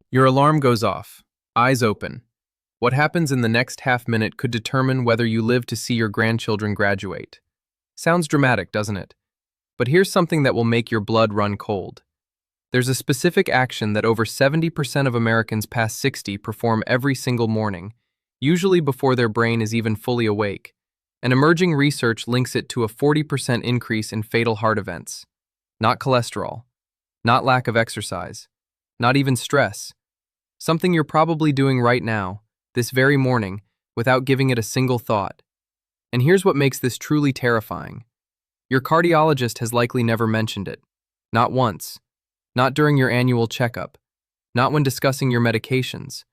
Your alarm goes off, eyes open. What happens in the next half minute could determine whether you live to see your grandchildren graduate. Sounds dramatic, doesn't it? But here's something that will make your blood run cold. There's a specific action that over 70% of Americans past 60 perform every single morning, usually before their brain is even fully awake. And emerging research links it to a 40% increase in fatal heart events. Not cholesterol, not lack of exercise, not even stress. Something you're probably doing right now, this very morning, without giving it a single thought. And here's what makes this truly terrifying. Your cardiologist has likely never mentioned it. Not once. Not during your annual checkup. Not when discussing your medications.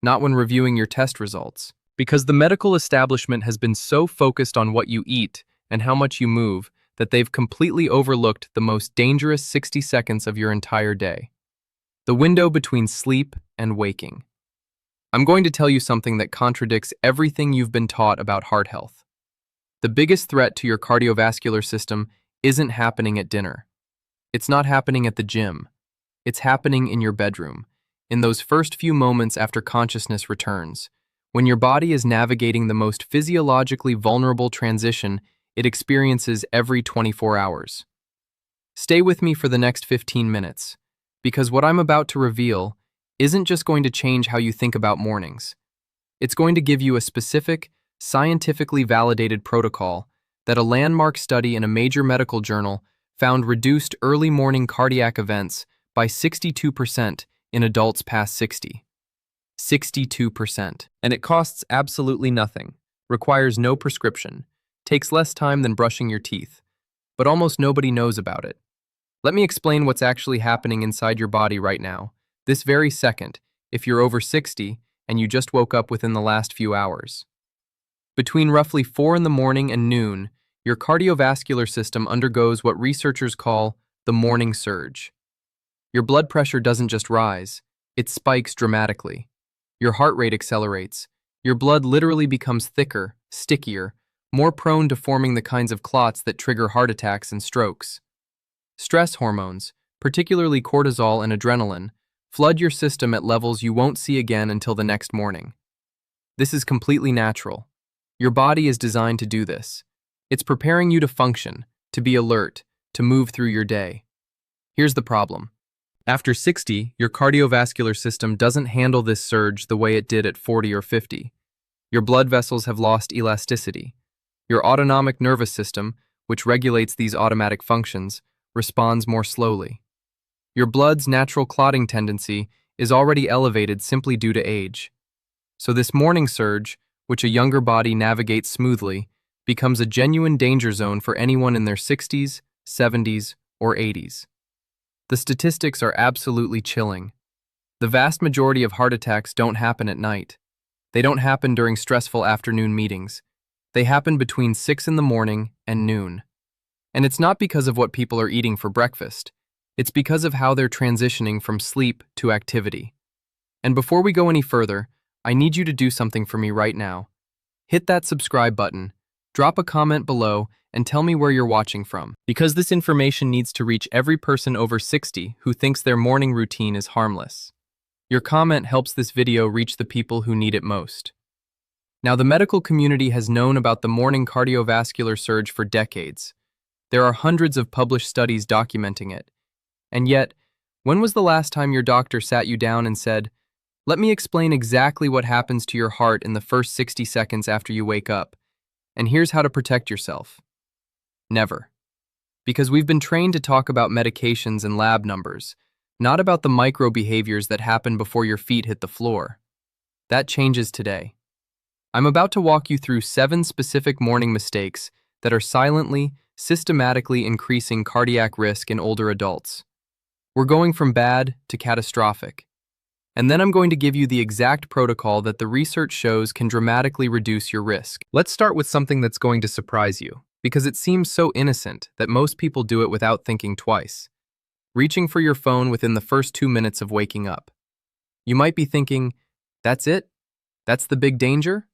Not when reviewing your test results. Because the medical establishment has been so focused on what you eat and how much you move that they've completely overlooked the most dangerous 60 seconds of your entire day. The window between sleep and waking. I'm going to tell you something that contradicts everything you've been taught about heart health. The biggest threat to your cardiovascular system isn't happening at dinner. It's not happening at the gym. It's happening in your bedroom, in those first few moments after consciousness returns, when your body is navigating the most physiologically vulnerable transition it experiences every 24 hours. Stay with me for the next 15 minutes, because what I'm about to reveal isn't just going to change how you think about mornings. It's going to give you a specific, scientifically validated protocol that a landmark study in a major medical journal found reduced early morning cardiac events by 62% in adults past 60. 62%. And it costs absolutely nothing, requires no prescription, takes less time than brushing your teeth, but almost nobody knows about it. Let me explain what's actually happening inside your body right now, this very second, if you're over 60 and you just woke up within the last few hours. Between roughly 4 in the morning and noon, your cardiovascular system undergoes what researchers call the morning surge. Your blood pressure doesn't just rise, it spikes dramatically. Your heart rate accelerates. Your blood literally becomes thicker, stickier, more prone to forming the kinds of clots that trigger heart attacks and strokes. Stress hormones, particularly cortisol and adrenaline, flood your system at levels you won't see again until the next morning. This is completely natural. Your body is designed to do this. It's preparing you to function, to be alert, to move through your day. Here's the problem. After 60, your cardiovascular system doesn't handle this surge the way it did at 40 or 50. Your blood vessels have lost elasticity. Your autonomic nervous system, which regulates these automatic functions, responds more slowly. Your blood's natural clotting tendency is already elevated simply due to age. So this morning surge, which a younger body navigates smoothly, becomes a genuine danger zone for anyone in their 60s, 70s, or 80s. The statistics are absolutely chilling. The vast majority of heart attacks don't happen at night. They don't happen during stressful afternoon meetings. They happen between 6 in the morning and noon. And it's not because of what people are eating for breakfast. It's because of how they're transitioning from sleep to activity. And before we go any further, I need you to do something for me right now. Hit that subscribe button, drop a comment below, and tell me where you're watching from. Because this information needs to reach every person over 60 who thinks their morning routine is harmless. Your comment helps this video reach the people who need it most. Now, the medical community has known about the morning cardiovascular surge for decades. There are hundreds of published studies documenting it. And yet, when was the last time your doctor sat you down and said, "Let me explain exactly what happens to your heart in the first 60 seconds after you wake up, and here's how to protect yourself"? Never. Because we've been trained to talk about medications and lab numbers, not about the micro behaviors that happen before your feet hit the floor. That changes today. I'm about to walk you through 7 specific morning mistakes that are silently, systematically increasing cardiac risk in older adults. We're going from bad to catastrophic. And then I'm going to give you the exact protocol that the research shows can dramatically reduce your risk. Let's start with something that's going to surprise you, because it seems so innocent that most people do it without thinking twice. Reaching for your phone within the first 2 minutes of waking up. You might be thinking, that's it? That's the big danger?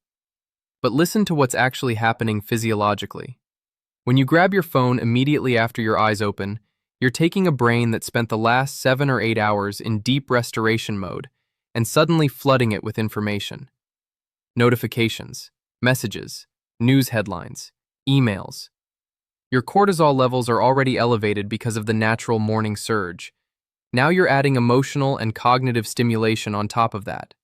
But listen to what's actually happening physiologically. When you grab your phone immediately after your eyes open, you're taking a brain that spent the last 7 or 8 hours in deep restoration mode and suddenly flooding it with information. Notifications, messages, news headlines, emails. Your cortisol levels are already elevated because of the natural morning surge. Now you're adding emotional and cognitive stimulation on top of that.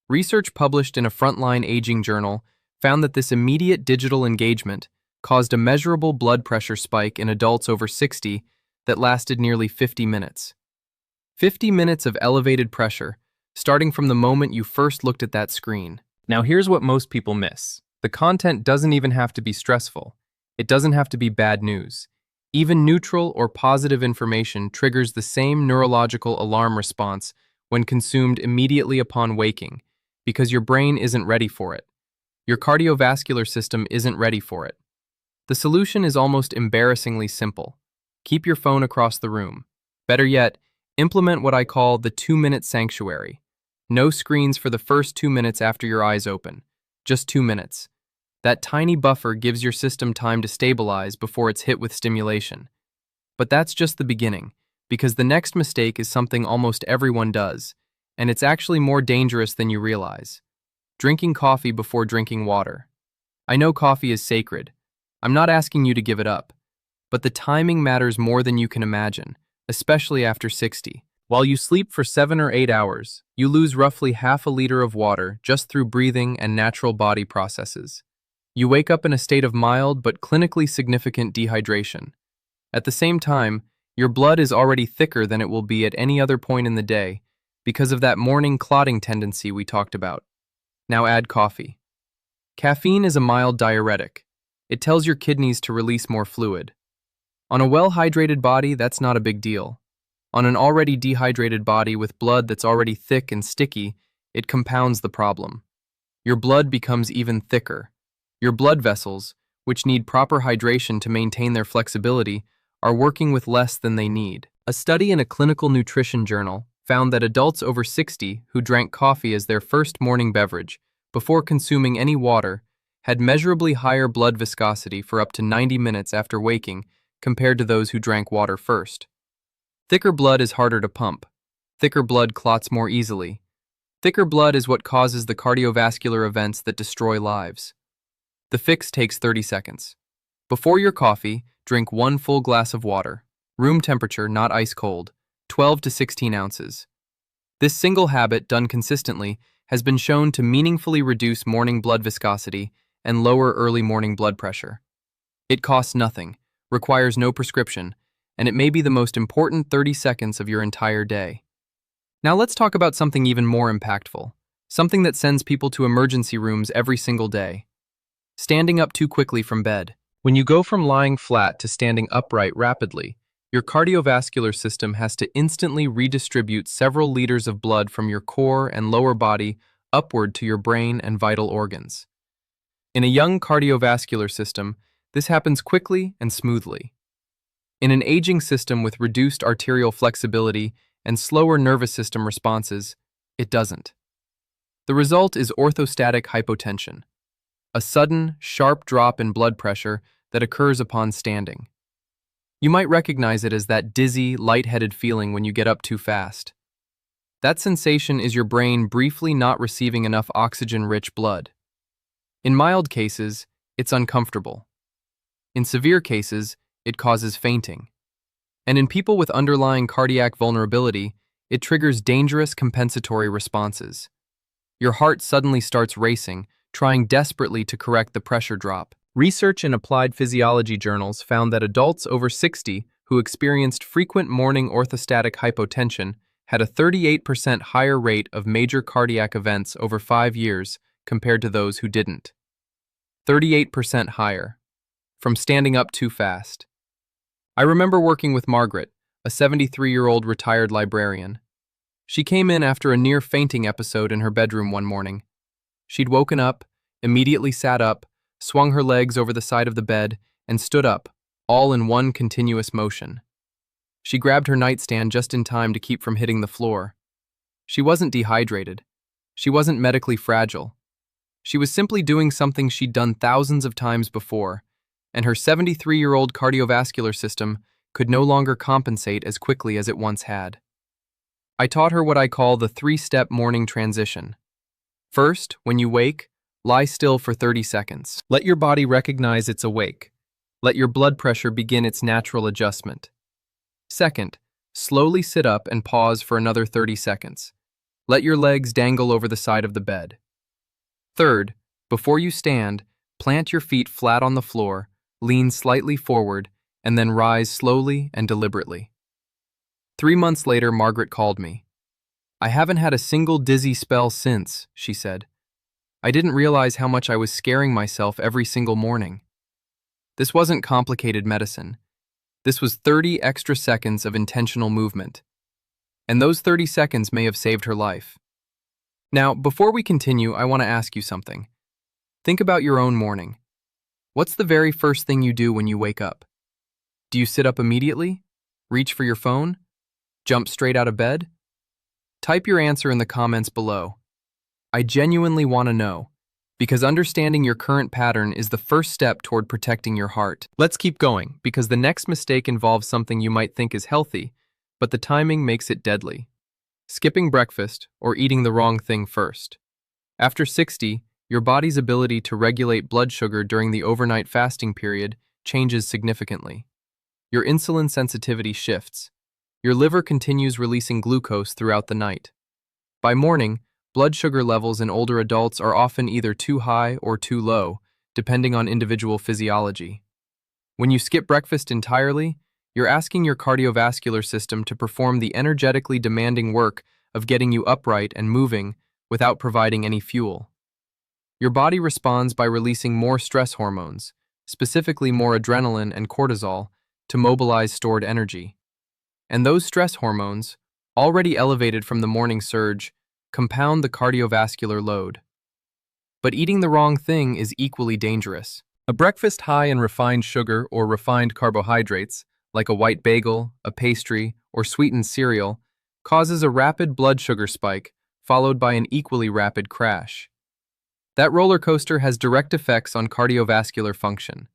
Research published in a frontline aging journal found that this immediate digital engagement caused a measurable blood pressure spike in adults over 60 that lasted nearly 50 minutes. 50 minutes of elevated pressure, starting from the moment you first looked at that screen. Now here's what most people miss. The content doesn't even have to be stressful. It doesn't have to be bad news. Even neutral or positive information triggers the same neurological alarm response when consumed immediately upon waking, because your brain isn't ready for it. Your cardiovascular system isn't ready for it. The solution is almost embarrassingly simple. Keep your phone across the room. Better yet, implement what I call the 2-minute sanctuary. No screens for the first 2 minutes after your eyes open. Just 2 minutes. That tiny buffer gives your system time to stabilize before it's hit with stimulation. But that's just the beginning, because the next mistake is something almost everyone does, and it's actually more dangerous than you realize. Drinking coffee before drinking water. I know coffee is sacred. I'm not asking you to give it up. But the timing matters more than you can imagine, especially after 60. While you sleep for 7 or 8 hours, you lose roughly half a liter of water just through breathing and natural body processes. You wake up in a state of mild but clinically significant dehydration. At the same time, your blood is already thicker than it will be at any other point in the day because of that morning clotting tendency we talked about. Now add coffee. Caffeine is a mild diuretic. It tells your kidneys to release more fluid. On a well-hydrated body, that's not a big deal. On an already dehydrated body with blood that's already thick and sticky, it compounds the problem. Your blood becomes even thicker. Your blood vessels, which need proper hydration to maintain their flexibility, are working with less than they need. A study in a clinical nutrition journal found that adults over 60 who drank coffee as their first morning beverage before consuming any water had measurably higher blood viscosity for up to 90 minutes after waking compared to those who drank water first. Thicker blood is harder to pump. Thicker blood clots more easily. Thicker blood is what causes the cardiovascular events that destroy lives. The fix takes 30 seconds. Before your coffee, drink 1 full glass of water, room temperature, not ice cold, 12 to 16 ounces. This single habit, done consistently, has been shown to meaningfully reduce morning blood viscosity and lower early morning blood pressure. It costs nothing, requires no prescription, and it may be the most important 30 seconds of your entire day. Now let's talk about something even more impactful, something that sends people to emergency rooms every single day. Standing up too quickly from bed. When you go from lying flat to standing upright rapidly, your cardiovascular system has to instantly redistribute several liters of blood from your core and lower body upward to your brain and vital organs. In a young cardiovascular system, this happens quickly and smoothly. In an aging system with reduced arterial flexibility and slower nervous system responses, it doesn't. The result is orthostatic hypotension, a sudden, sharp drop in blood pressure that occurs upon standing. You might recognize it as that dizzy, lightheaded feeling when you get up too fast. That sensation is your brain briefly not receiving enough oxygen-rich blood. In mild cases, it's uncomfortable. In severe cases, it causes fainting. And in people with underlying cardiac vulnerability, it triggers dangerous compensatory responses. Your heart suddenly starts racing, trying desperately to correct the pressure drop. Research in applied physiology journals found that adults over 60 who experienced frequent morning orthostatic hypotension had a 38% higher rate of major cardiac events over 5 years compared to those who didn't. 38% higher. From standing up too fast. I remember working with Margaret, a 73-year-old retired librarian. She came in after a near fainting episode in her bedroom one morning. She'd woken up, immediately sat up, swung her legs over the side of the bed, and stood up, all in one continuous motion. She grabbed her nightstand just in time to keep from hitting the floor. She wasn't dehydrated. She wasn't medically fragile. She was simply doing something she'd done thousands of times before, and her 73-year-old cardiovascular system could no longer compensate as quickly as it once had. I taught her what I call the 3-step morning transition. First, when you wake, lie still for 30 seconds. Let your body recognize it's awake. Let your blood pressure begin its natural adjustment. Second, slowly sit up and pause for another 30 seconds. Let your legs dangle over the side of the bed. Third, before you stand, plant your feet flat on the floor, lean slightly forward, and then rise slowly and deliberately. 3 months later, Margaret called me. "I haven't had a single dizzy spell since," she said. "I didn't realize how much I was scaring myself every single morning." This wasn't complicated medicine. This was 30 extra seconds of intentional movement. And those 30 seconds may have saved her life. Now, before we continue, I want to ask you something. Think about your own morning. What's the very first thing you do when you wake up? Do you sit up immediately? Reach for your phone? Jump straight out of bed? Type your answer in the comments below. I genuinely want to know, because understanding your current pattern is the first step toward protecting your heart. Let's keep going, because the next mistake involves something you might think is healthy, but the timing makes it deadly. Skipping breakfast or eating the wrong thing first. After 60, your body's ability to regulate blood sugar during the overnight fasting period changes significantly. Your insulin sensitivity shifts. Your liver continues releasing glucose throughout the night. By morning, blood sugar levels in older adults are often either too high or too low, depending on individual physiology. When you skip breakfast entirely, you're asking your cardiovascular system to perform the energetically demanding work of getting you upright and moving without providing any fuel. Your body responds by releasing more stress hormones, specifically more adrenaline and cortisol, to mobilize stored energy. And those stress hormones, already elevated from the morning surge, compound the cardiovascular load. But eating the wrong thing is equally dangerous. A breakfast high in refined sugar or refined carbohydrates, like a white bagel, a pastry, or sweetened cereal, causes a rapid blood sugar spike, followed by an equally rapid crash. That roller coaster has direct effects on cardiovascular function.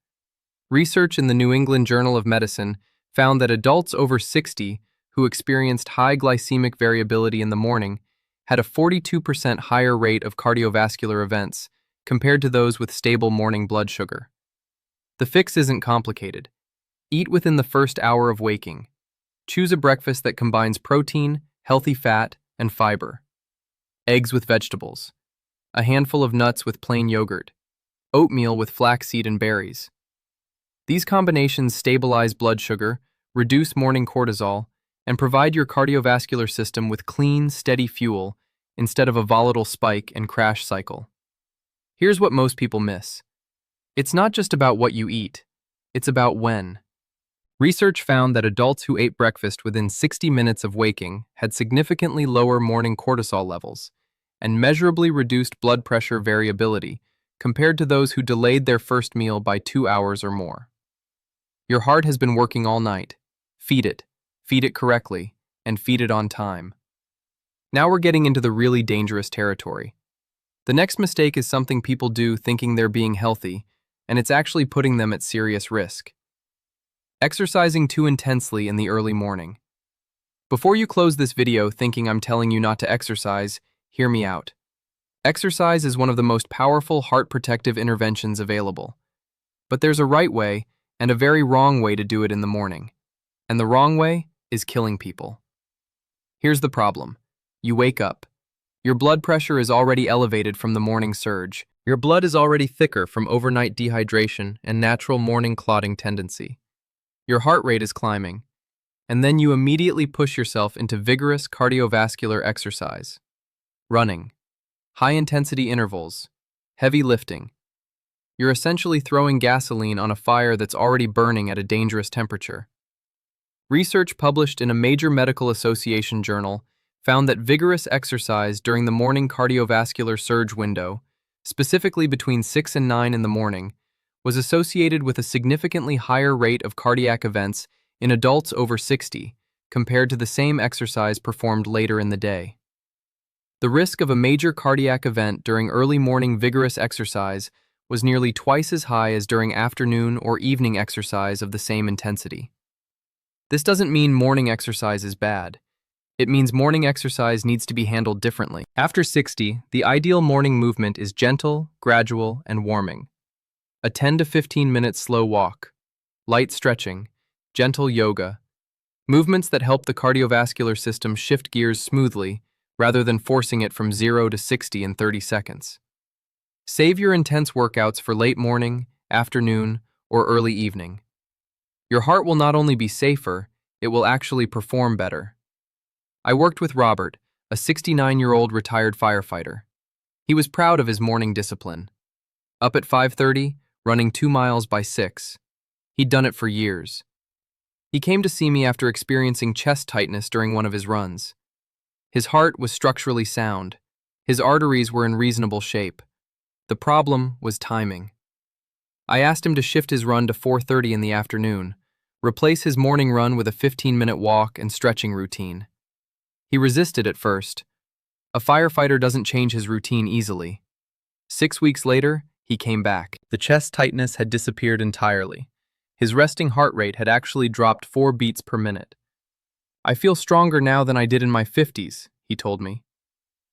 Research in the New England Journal of Medicine found that adults over 60 who experienced high glycemic variability in the morning had a 42% higher rate of cardiovascular events compared to those with stable morning blood sugar. The fix isn't complicated. Eat within the first hour of waking. Choose a breakfast that combines protein, healthy fat, and fiber. Eggs with vegetables. A handful of nuts with plain yogurt. Oatmeal with flaxseed and berries. These combinations stabilize blood sugar, reduce morning cortisol, and provide your cardiovascular system with clean, steady fuel instead of a volatile spike and crash cycle. Here's what most people miss. It's not just about what you eat, it's about when. Research found that adults who ate breakfast within 60 minutes of waking had significantly lower morning cortisol levels and measurably reduced blood pressure variability compared to those who delayed their first meal by 2 hours or more. Your heart has been working all night. Feed it correctly, and feed it on time. Now we're getting into the really dangerous territory. The next mistake is something people do thinking they're being healthy, and it's actually putting them at serious risk. Exercising too intensely in the early morning. Before you close this video thinking I'm telling you not to exercise, hear me out. Exercise is one of the most powerful heart protective interventions available. But there's a right way and a very wrong way to do it in the morning. And the wrong way is killing people. Here's the problem. You wake up. Your blood pressure is already elevated from the morning surge. Your blood is already thicker from overnight dehydration and natural morning clotting tendency. Your heart rate is climbing. And then you immediately push yourself into vigorous cardiovascular exercise. Running. High-intensity intervals. Heavy lifting. You're essentially throwing gasoline on a fire that's already burning at a dangerous temperature. Research published in a major medical association journal found that vigorous exercise during the morning cardiovascular surge window, specifically between 6 and 9 in the morning, was associated with a significantly higher rate of cardiac events in adults over 60 compared to the same exercise performed later in the day. The risk of a major cardiac event during early morning vigorous exercise was nearly twice as high as during afternoon or evening exercise of the same intensity. This doesn't mean morning exercise is bad. It means morning exercise needs to be handled differently. After 60, the ideal morning movement is gentle, gradual, and warming. A 10 to 15 minute slow walk, light stretching, gentle yoga, movements that help the cardiovascular system shift gears smoothly rather than forcing it from 0 to 60 in 30 seconds. Save your intense workouts for late morning, afternoon, or early evening. Your heart will not only be safer, it will actually perform better. I worked with Robert, a 69-year-old retired firefighter. He was proud of his morning discipline. Up at 5:30, running 2 miles by 6. He'd done it for years. He came to see me after experiencing chest tightness during one of his runs. His heart was structurally sound. His arteries were in reasonable shape. The problem was timing. I asked him to shift his run to 4:30 in the afternoon, replace his morning run with a 15-minute walk and stretching routine. He resisted at first. A firefighter doesn't change his routine easily. 6 weeks later, he came back. The chest tightness had disappeared entirely. His resting heart rate had actually dropped 4 beats per minute. "I feel stronger now than I did in my 50s, he told me.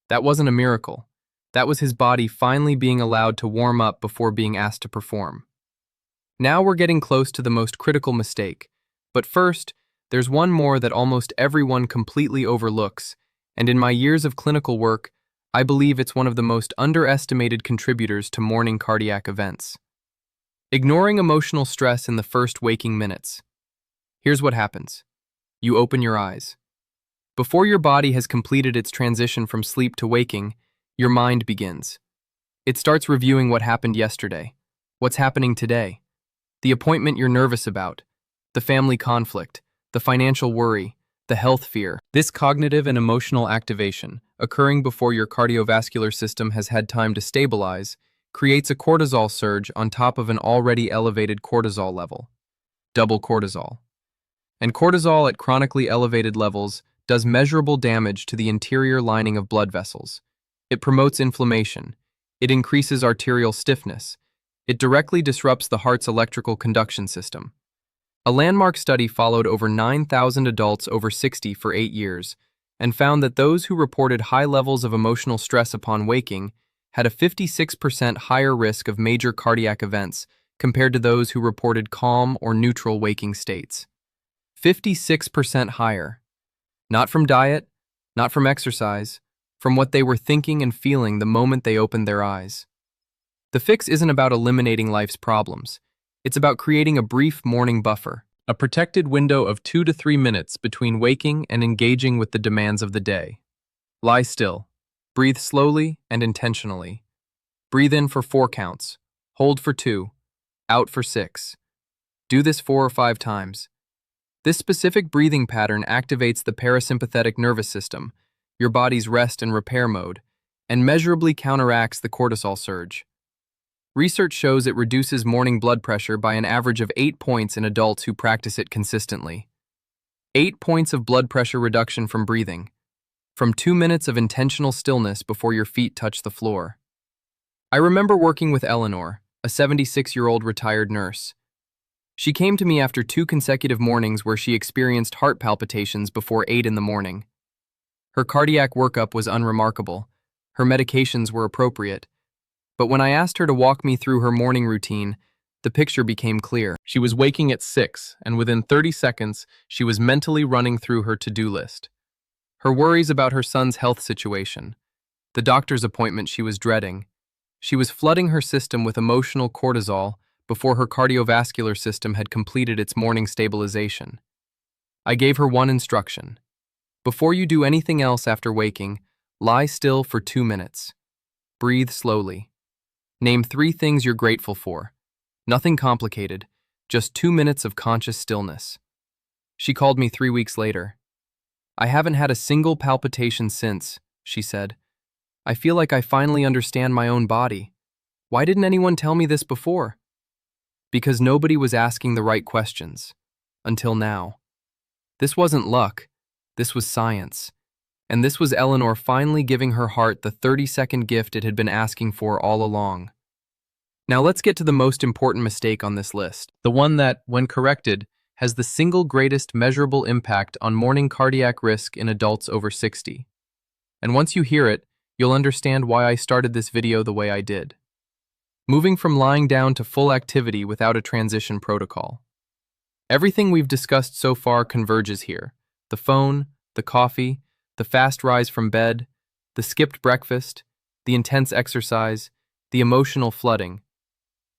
That wasn't a miracle. That was his body finally being allowed to warm up before being asked to perform. Now we're getting close to the most critical mistake. But first, there's one more that almost everyone completely overlooks, and in my years of clinical work, I believe it's one of the most underestimated contributors to morning cardiac events. Ignoring emotional stress in the first waking minutes. Here's what happens. You open your eyes. Before your body has completed its transition from sleep to waking, your mind begins. It starts reviewing what happened yesterday, what's happening today, the appointment you're nervous about, the family conflict, the financial worry, the health fear. This cognitive and emotional activation, occurring before your cardiovascular system has had time to stabilize, creates a cortisol surge on top of an already elevated cortisol level. Double cortisol. And cortisol at chronically elevated levels does measurable damage to the interior lining of blood vessels. It promotes inflammation. It increases arterial stiffness. It directly disrupts the heart's electrical conduction system. A landmark study followed over 9,000 adults over 60 for 8 years and found that those who reported high levels of emotional stress upon waking had a 56% higher risk of major cardiac events compared to those who reported calm or neutral waking states. 56% higher. Not from diet, not from exercise, from what they were thinking and feeling the moment they opened their eyes. The fix isn't about eliminating life's problems. It's about creating a brief morning buffer, a protected window of 2 to 3 minutes between waking and engaging with the demands of the day. Lie still. Breathe slowly and intentionally. Breathe in for 4 counts. Hold for 2. Out for 6. Do this 4 or 5 times. This specific breathing pattern activates the parasympathetic nervous system, your body's rest and repair mode, and measurably counteracts the cortisol surge. Research shows it reduces morning blood pressure by an average of 8 points in adults who practice it consistently. 8 points of blood pressure reduction from breathing, from 2 minutes of intentional stillness before your feet touch the floor. I remember working with Eleanor, a 76-year-old retired nurse. She came to me after 2 consecutive mornings where she experienced heart palpitations before 8 in the morning. Her cardiac workup was unremarkable. Her medications were appropriate. But when I asked her to walk me through her morning routine, the picture became clear. She was waking at 6, and within 30 seconds, she was mentally running through her to-do list. Her worries about her son's health situation, the doctor's appointment she was dreading. She was flooding her system with emotional cortisol before her cardiovascular system had completed its morning stabilization. I gave her one instruction. Before you do anything else after waking, lie still for 2 minutes. Breathe slowly. Name 3 things you're grateful for. Nothing complicated, just 2 minutes of conscious stillness. She called me 3 weeks later. I haven't had a single palpitation since, she said. I feel like I finally understand my own body. Why didn't anyone tell me this before? Because nobody was asking the right questions. Until now. This wasn't luck. This was science. And this was Eleanor finally giving her heart the 30-second gift it had been asking for all along. Now let's get to the most important mistake on this list, the one that, when corrected, has the single greatest measurable impact on morning cardiac risk in adults over 60. And once you hear it, you'll understand why I started this video the way I did. Moving from lying down to full activity without a transition protocol. Everything we've discussed so far converges here. The phone, the coffee, the fast rise from bed, the skipped breakfast, the intense exercise, the emotional flooding.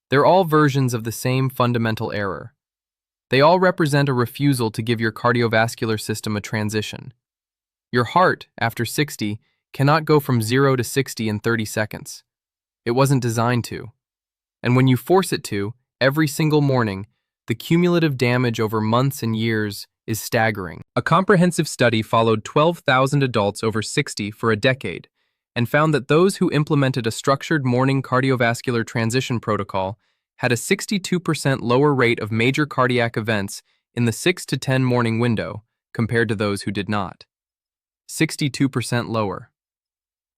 They're all versions of the same fundamental error. They all represent a refusal to give your cardiovascular system a transition. Your heart, after 60, cannot go from 0 to 60 in 30 seconds. It wasn't designed to. And when you force it to, every single morning, the cumulative damage over months and years is staggering. A comprehensive study followed 12,000 adults over 60 for a decade and found that those who implemented a structured morning cardiovascular transition protocol had a 62% lower rate of major cardiac events in the 6 to 10 morning window compared to those who did not. 62% lower.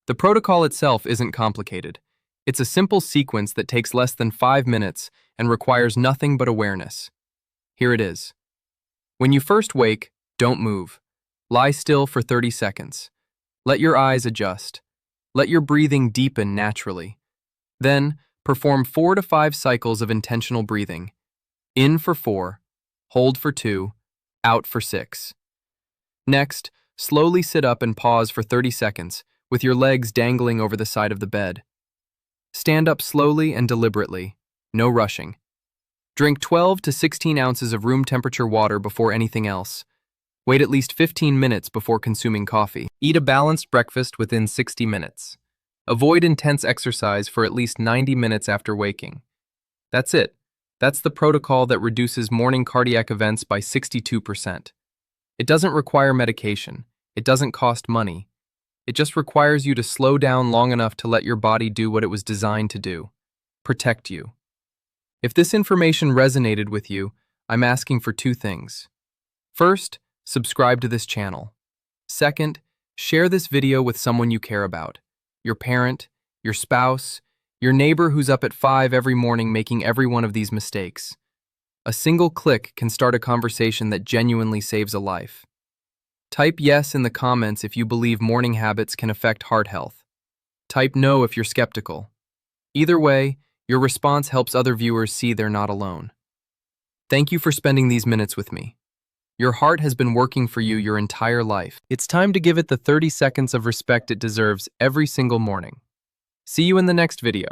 The protocol itself isn't complicated. It's a simple sequence that takes less than 5 minutes and requires nothing but awareness. Here it is. When you first wake, don't move. Lie still for 30 seconds. Let your eyes adjust. Let your breathing deepen naturally. Then, perform 4 to 5 cycles of intentional breathing. In for 4, hold for 2, out for 6. Next, slowly sit up and pause for 30 seconds, with your legs dangling over the side of the bed. Stand up slowly and deliberately, no rushing. Drink 12 to 16 ounces of room temperature water before anything else. Wait at least 15 minutes before consuming coffee. Eat a balanced breakfast within 60 minutes. Avoid intense exercise for at least 90 minutes after waking. That's it. That's the protocol that reduces morning cardiac events by 62%. It doesn't require medication. It doesn't cost money. It just requires you to slow down long enough to let your body do what it was designed to do: protect you. If this information resonated with you, I'm asking for 2 things. First, subscribe to this channel. Second, share this video with someone you care about. Your parent, your spouse, your neighbor who's up at 5 every morning making every one of these mistakes. A single click can start a conversation that genuinely saves a life. Type yes in the comments if you believe morning habits can affect heart health. Type no if you're skeptical. Either way, your response helps other viewers see they're not alone. Thank you for spending these minutes with me. Your heart has been working for you your entire life. It's time to give it the 30 seconds of respect it deserves every single morning. See you in the next video.